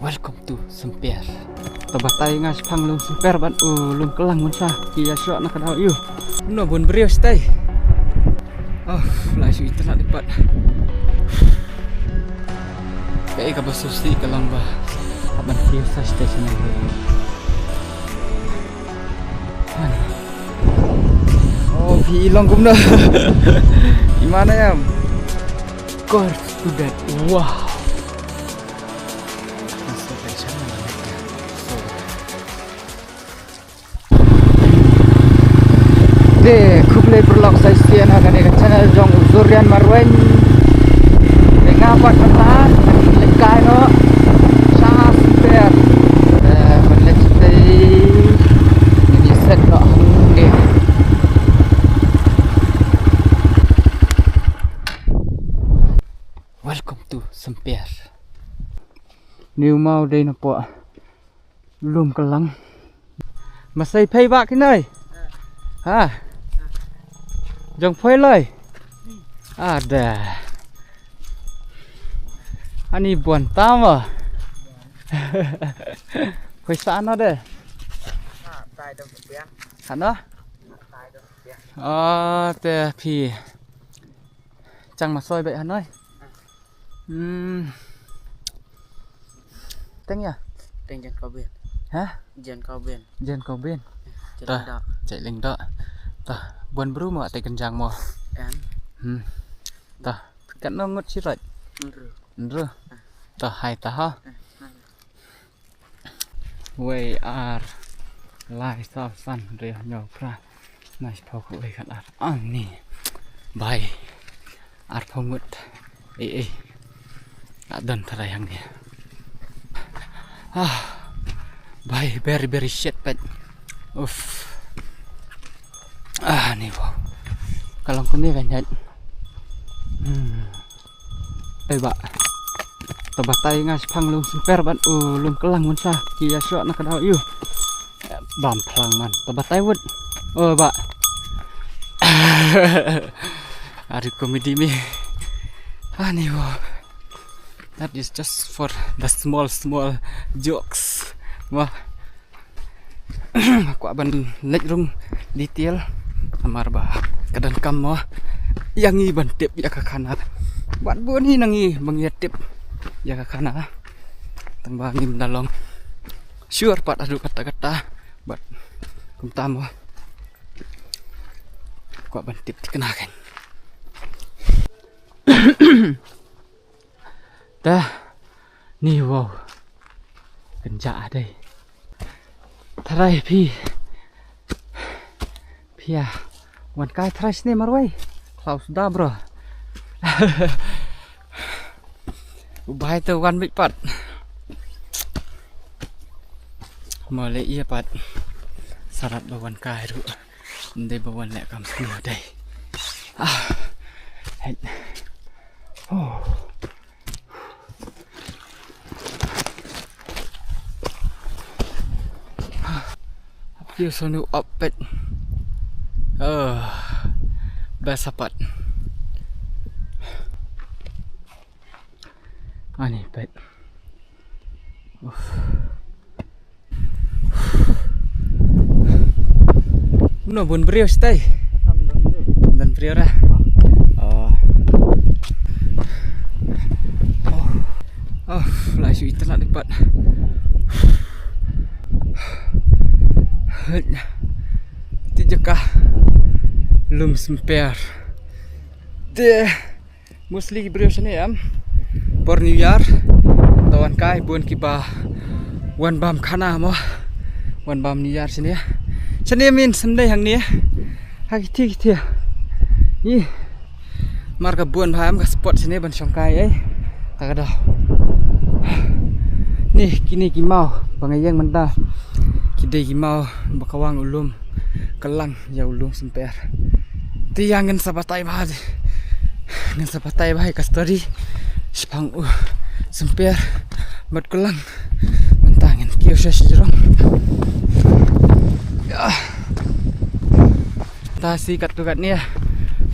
Welcome to Semper. Tabatay nga sa panglong Semper ban ulung kelang mun sa kia syok nak daw yu. No bun beriau stay. Oh, lai su ita nak lipat. Kayak ka basusi kelang ba. Aban kia sa station yang baru. Oh, hilang gumna. Gimana ya? Kor sudah. Wow. De kuble berlok saya sian akan dengan channel jong Zurian Marwen dengan apa kata lekai no sangat super menlecei ini set no de welcome to Semper new mau đây nó po lùm kelang masai pay bak cái này ha Jong phơi lời ada ani buồn tam à phơi sẵn nó đây hả nó te phi chẳng mà soi vậy hả nói tiếng nhỉ Trên dân cầu biển hả dân cầu biển chạy lên đó ta buồn bru mà tay kenjang mo án ta kan no ngot sirat nru ta hai ta ha we are lai sa san re nyo pra nice phok we kan ar ani bai ar phongut adan tharayang ni bai very shit but uff nih wow kalau kau ni kan nyat bak tabatay nga sa panglong Semper ban ulung kelang mun sa kia syok nak daw yu bam plang man tabatay wud bak ada komedi mi nih wow that is just for the small jokes wah aku aban lek rung detail amar ba kadan kam mo yang i ban tip ya kakana ban bun hi nangi mangiatip ya kakana tambangin dalong sure pat adu kata-kata bat kumtam mo aku ban tip dikenakan dah nih wow kenja đây Tharai phi Pia wan kai thrai sne marwai Klaus da bro Ubai tu wan bik pat Mole ia pat Sarat bawan kai ru Ndai bawan lek kam semua dai Dia sonu opet basapat ani pet no bun beriau stay dan beriau dah lai su ita nak lipat Tijaka lum Semper de mostly beriau sini por New Year tawan kai bun kipa wan bam khana mo wan bam New Year sini min sendai hang ni hagi thi ni marga bun bham ka spot sini ban songkai tagada nih kini kimau bangayang menta kidai kimau bakawang ulum kelang ya ulung Semper tiangan sabatai bah ngan sabatai bah ka story spang Semper mat kelang mentangan kiosas jerong ta si kat tu kat ni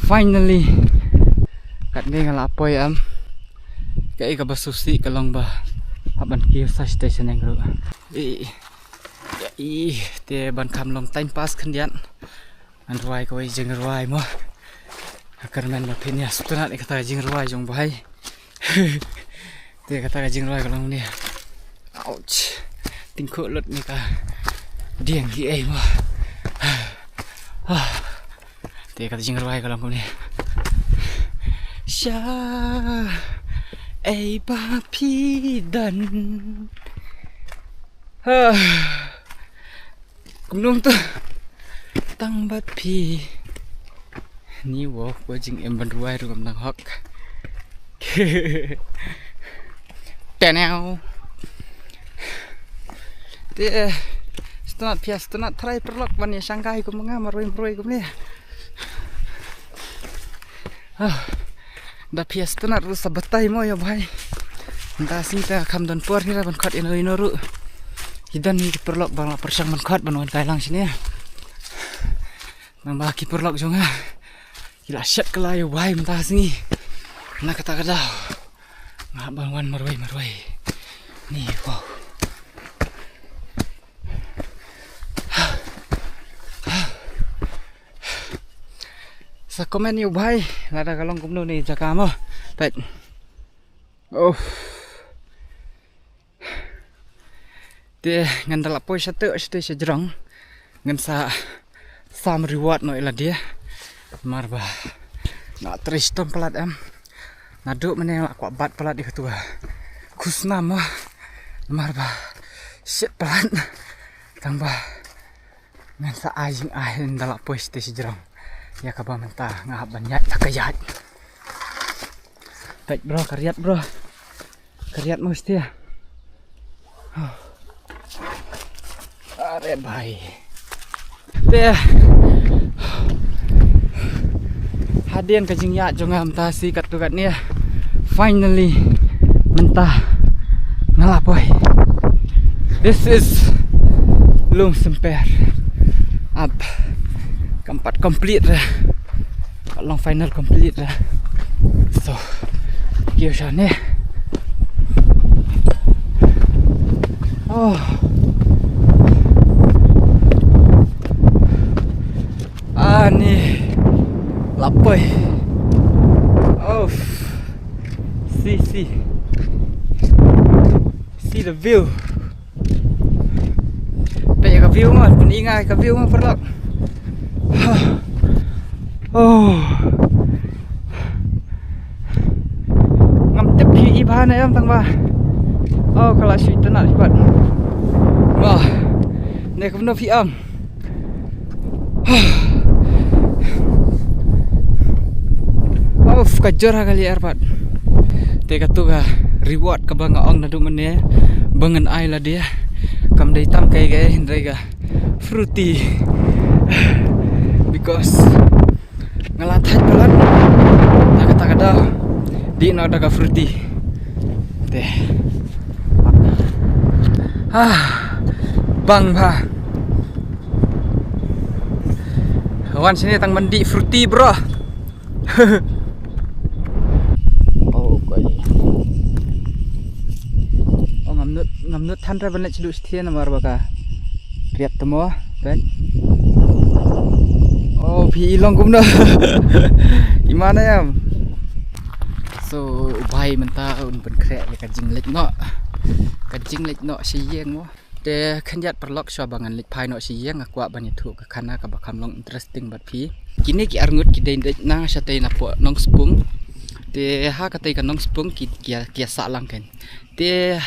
finally kat ni ngalapoy kayak ka basusi kalong ba aban hill station yang ru te ban kam long time pass kendian an ruai ko jing ruai mo akar men ma pinya sutuna ni kata jing ruai jong bahai te kata jing ruai kalong ni ouch tingko lot ni ka dieng gi ai mo te kata jing ruai kalong ni sha ai ba pi dan Kumnung tu tang bat pi ni wo ko jing em ban ruai ru kam nang hok tenau te stunat try perlok ban ya Shanghai ko mga maroi ko ni da pia stunat ru sabatai mo ya bhai nda sinta kham don por hira ban khat ino ru hidan ni perlok bang la persang man khat ban wan kai lang sini nang ba ki perlok jonga gila set kala yo bhai mta singi na kata kada nga bang wan maroi ni wow sa komen yo bhai lada kalong kumno ni jaka mo pet oh te ngandala poi sate sejrong ngan sa sam reward no ila dia marba na tristom pelat am nadu mene la kwa bat pelat di ketua kusna mo marba shit pelat tambah ngan sa ajing ndala poi sejrong ya kaba mentah ngahap banyak takayat baik bro karyat mesti ya are bhai te hadian kajing ya jonga mentah si kat ni finally mentah ngalapoi this is Lung Semper up keempat complete dah long final complete dah so kêu sao nè oh ni lapoi oh see the view bây giờ view mà đi ngay cái view mà phát lắm oh ngắm tiếp khi iba này em thằng ba oh kalau suy tenat hebat wah này cũng nó phi âm oh kajor kali erbat te katuga reward ka banga ong na dumane bangan ai la dia kam dai tam kai ga hindrega fruity because ngalathat pelan tak ada di no daga fruity teh bang ba wan sini tang mandi fruity bro oh koi oh ngamnut than ra ban chidu sthien mar baka riap temo kan oh phi long cũng đó gimana ya so bay mentah un ben krek ya kajing lek no siyeng mo te khanjat perlok swa bangan lek phai no siyeng akwa ban thu ka khana ka bakam long interesting bat phi kini ki arngut ki den na satei na po nong spung te ha ka tei ka nong spung ki kia sa lang ken te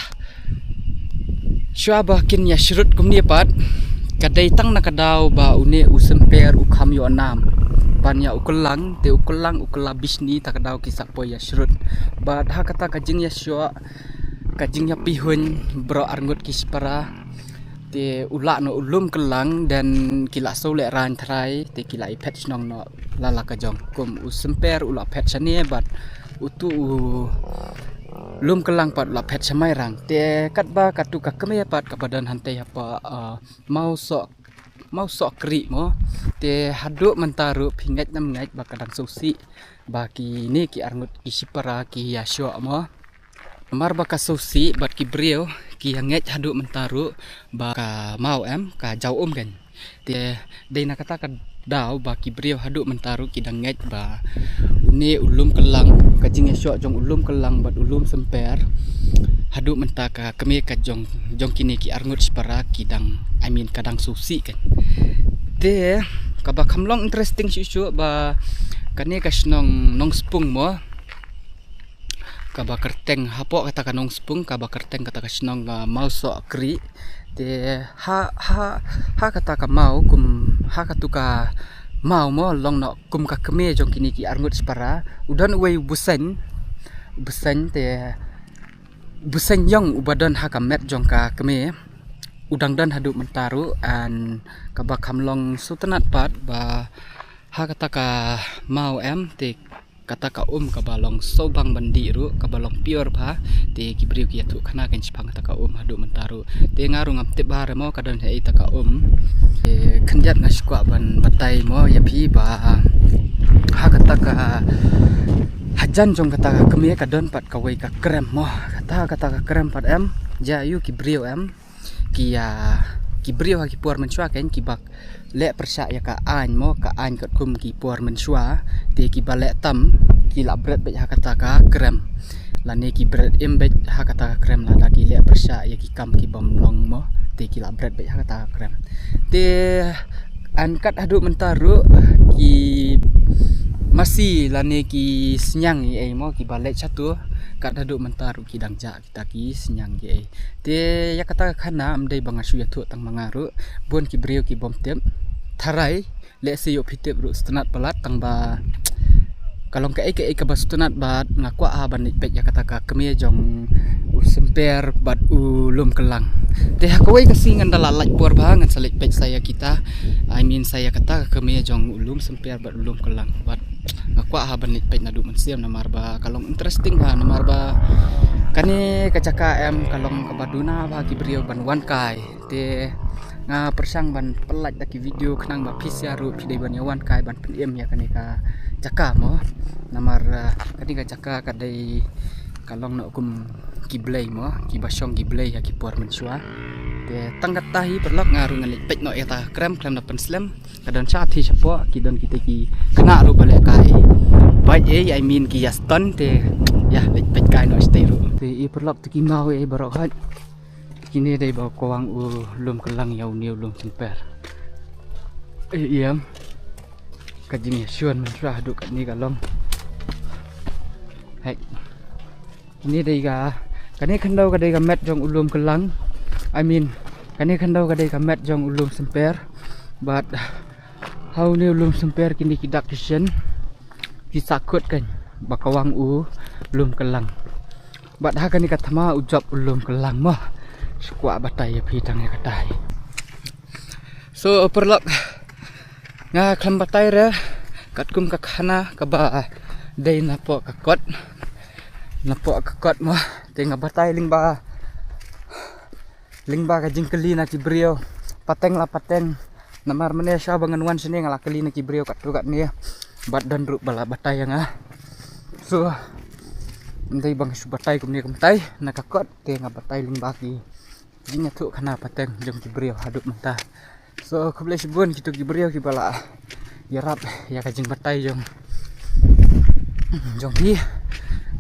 swa ba kin ya shrut kumni pat kadai tang na kadau ba une usemper ukham yo nam banyak ukulang ukula bisni tak kadau kisak po ya shrut ba ha kata kajing ya swa kajing ya pihun bro arngut kispara te ulak no ulum kelang dan kila sole ran trai te kila ipet nong no lala kajong kum usemper ulak pet sani bat utu lum kelang pat la pet samai rang te katba katu kakme pat kabadan hantai apa mau sok kri mo te haduk mentaru pingat nam ngait bakadang susi baki ni ki arngut isipara ki yasyo mo Mar baka susi bat ki brio ki hanget haduk mentaru baka mau ka jauh kan. Dia nak kata daw ba ki brio haduk mentaru ki danget ba ni ulum kelang kajing esok jong ulum kelang bat ulum semper haduk mentaka kami ka jong kini ki arngut separa kidang kadang susi kan. Te kaba kamlong interesting syuk ba kani ka snong nong spung mo kaba kerteng hapok kata kanong spung kaba kerteng kata kasnong mau so kri te ha kata ka mau kum ha katuka mau mo long no kum ka keme jong kini ki arngut separa udan wei busen te busen yang ubadan ha kamet jong ka keme udang dan haduk mentaru an kaba kamlong sutenat pat ba ha kata ka mau te kata ka kabalong sobang bandi ru kabalong pure pa te kibriu ki atu khana kan chipang kata ka haduk mentaru te ngaru ngam te bare mo kadon hei ta ka te khanjat na skwa ban batai mo ya phi ba ha kata ka hajan jong kata ka kemie kadon pat ka wei ka krem mo kata ka krem pat ja yu kibriu kibriu ha ki puar menchua kan ki bak le persa ya ka an mo ka an kat kum ki puar menchua te ki balek tam ki la bread be ha kata ka krem la ne ki bread embed ha kata ka krem la ki le persa ya ki kam ki bom long mo te ki la bread be ha kata ka krem te an kat haduk mentaru ki masih la ne ki senyang ai mo ki balek satu kat haduk mentaru ki dangja kita ki senyang ye te ya kata khana amdai bangasu ya thu tang mangaru bon ki brio ki bom tem tharai le se yo phitep ru stanat palat tang ba kalong ka ka basunat bat ngakwa ban pek ya kata ka kemie jong semper bat ulum kelang te hakawai kasi ngandala laj por bangan salik pek saya kita saya kata kemie jong ulum semper bat ulum kelang bat ngakwa ban pek nadu mensiam namar ba kalong interesting ba namar ba kani kacaka kalong kabaduna ba kibrio ban wan kai te nga persang ban pelat daki video kenang ba pisyaru pidai ban yawan kai ban pem ya kani ka caka mo namar kani ka caka kadai kalong nak kum kiblay mo kibasong kiblay ya kipuar mensua te tangkat tahi perlok ngaru ngalik pek no eta krem na penslam kadon chathi chapo kidon kita ki kena ru balik kai baik ki yaston te ya lik pek kai no stay ru te i perlok te ki mau barok hat kini dai ba kawang lum kelang yau niu lum semper iam kajing syuan mensua duk kat ni kalong hek ini dai ga kani khandau ka dai ga met jong ulum kelang kani khandau ka dai ga met jong ulum semper but how ni ulum semper kini kidak kisen kisakut kan bakawang ulum kelang but ha kani kathama ujab ulum kelang mah sukwa batai ya pitang ya katai so perlok nga kham batai re katkum ka khana ka ba dai na po ka kot napok kakot mo tengah batai lingba ka jingkeli na kibrio pateng la pateng namar mene sya bangan wan sini ngala keli na kibrio kat tukat ni bat dan ru bala batai yang so ndai bang su batai kumni kumtai na kakot tengah batai lingba ki jinya tu khana pateng jong kibrio haduk mentah so kuble sibun kitu kibrio ki bala yarap ya ka jing batai jong ki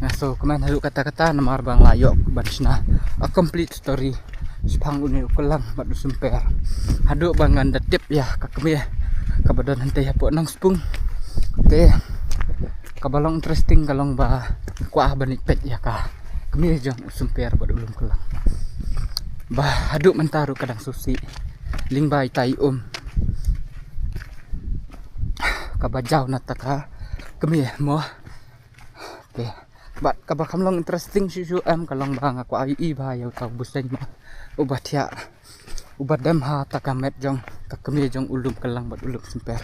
nah so kemain haduk kata-kata namar bang layok bansna a complete story sepang uni ukelang batu semper haduk bangan datip ya kakeme kabadan hante ya po nang spung te kabalong interesting kalong ba kuah banik pet ya ka kemi jong semper batu ulum kelang ba haduk mentaru kadang susi lingbai tai kabajau nataka kemi mo te bat kabar kamlong interesting susu kalong bang aku ai ba ya tau busen ma ubat ya ubat dam ha takamet jong kakemi jong ulum kelang bat ulum semper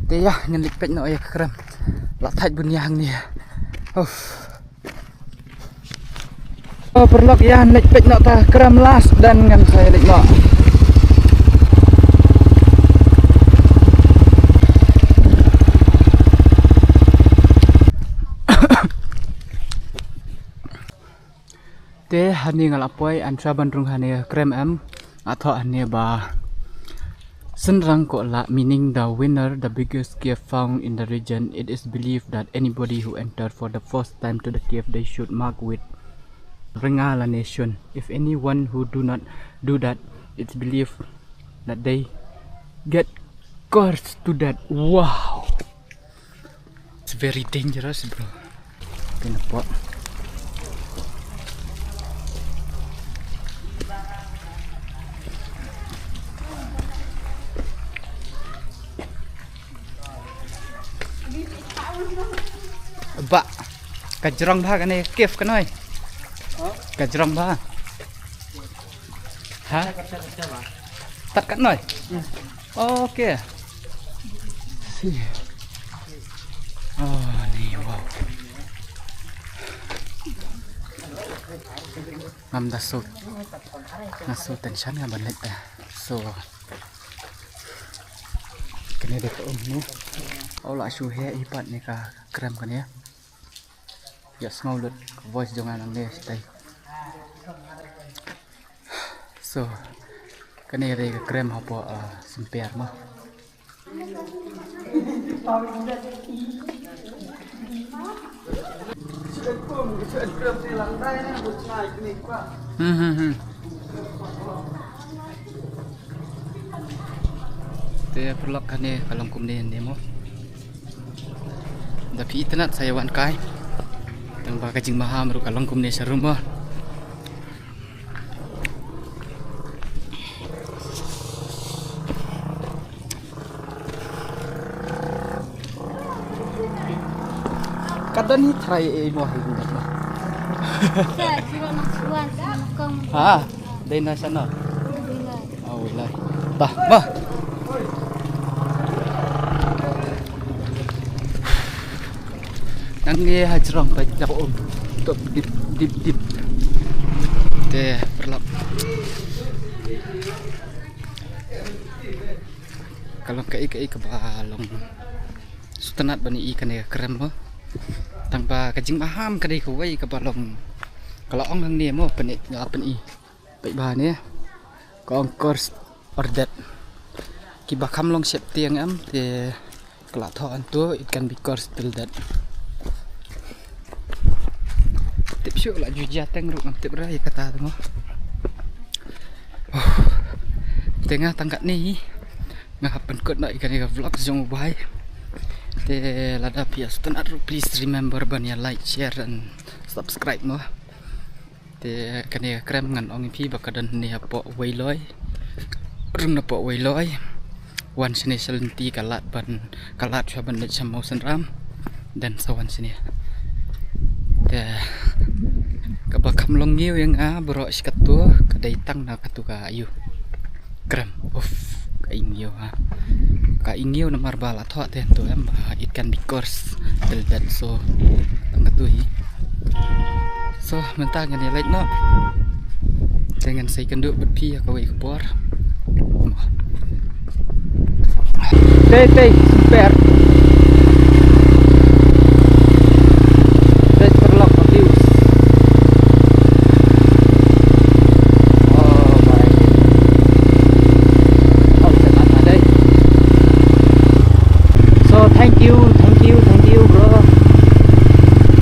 te ya ngelik pet no ya krem la thaj bunyang ni perlok ya ngelik pet no ta krem las dan ngan saya lik no te hani ngal apoi antra bandrung hani krem am atho hani ba senrang ko la, meaning the winner, the biggest cave found in the region. It is believed that anybody who entered for the first time to the cave, they should mark with Ringala Nation. If anyone who do not do that, it's believed that they get cursed to that. Wow, it's very dangerous, bro. Kenapa? Ba, kajrong ba kan cave kan oi? Kajrong ba? Ha? Tak kan oi? Oke. Si. Oh, ni wow. Ngam dah sud. Nasud tension ngam balik dah. So. Kene dek ni. Olah suhe ipat ni ka krem kan ya. Ya small voice jangan angge stay. So kene re krem apa semper mah. Te perlok kane kalong kumne demo. Tapi internet saya wan kai. Tang ba kajing maham ru kalong kumne sarumah. Kadang ni try mo hayu. Ha, dai na sana. Oh, wala. Bah, bah. Nanti hajrong banyak untuk dip teh perlap. Kalau kai kebalong sutenat bani ikan ya keren mo tanpa kajing maham kadai kuai kebalong kalau ong nang ni mo penik ngapen i baik bahan ya ko ongkors ordet kibakam long sep tiang am te kelak tho antu ikan bikors till that. Tip syuk lah juja teng ruk ngam tip rai kata tu. Tengah tangkat ni ngapen kot nak ikan vlog jong bai. Te lada pias tenat ruk, please remember banya like, share and subscribe mo. Te kane krem ngan ong pi bakadan ni apo wailoi. Rung na po wailoi. Wan sini selenti kalat saban net samau senram dan sawan sini. Te kabakam long ngiu yang bro sikatu kadai tang na katu ka ayu krem of kaingyo kaingyo na marbala tho ten to em it can be course till that so katu hi so mentang ni like no dengan saya kenduk berpi ya kawai kebor teh super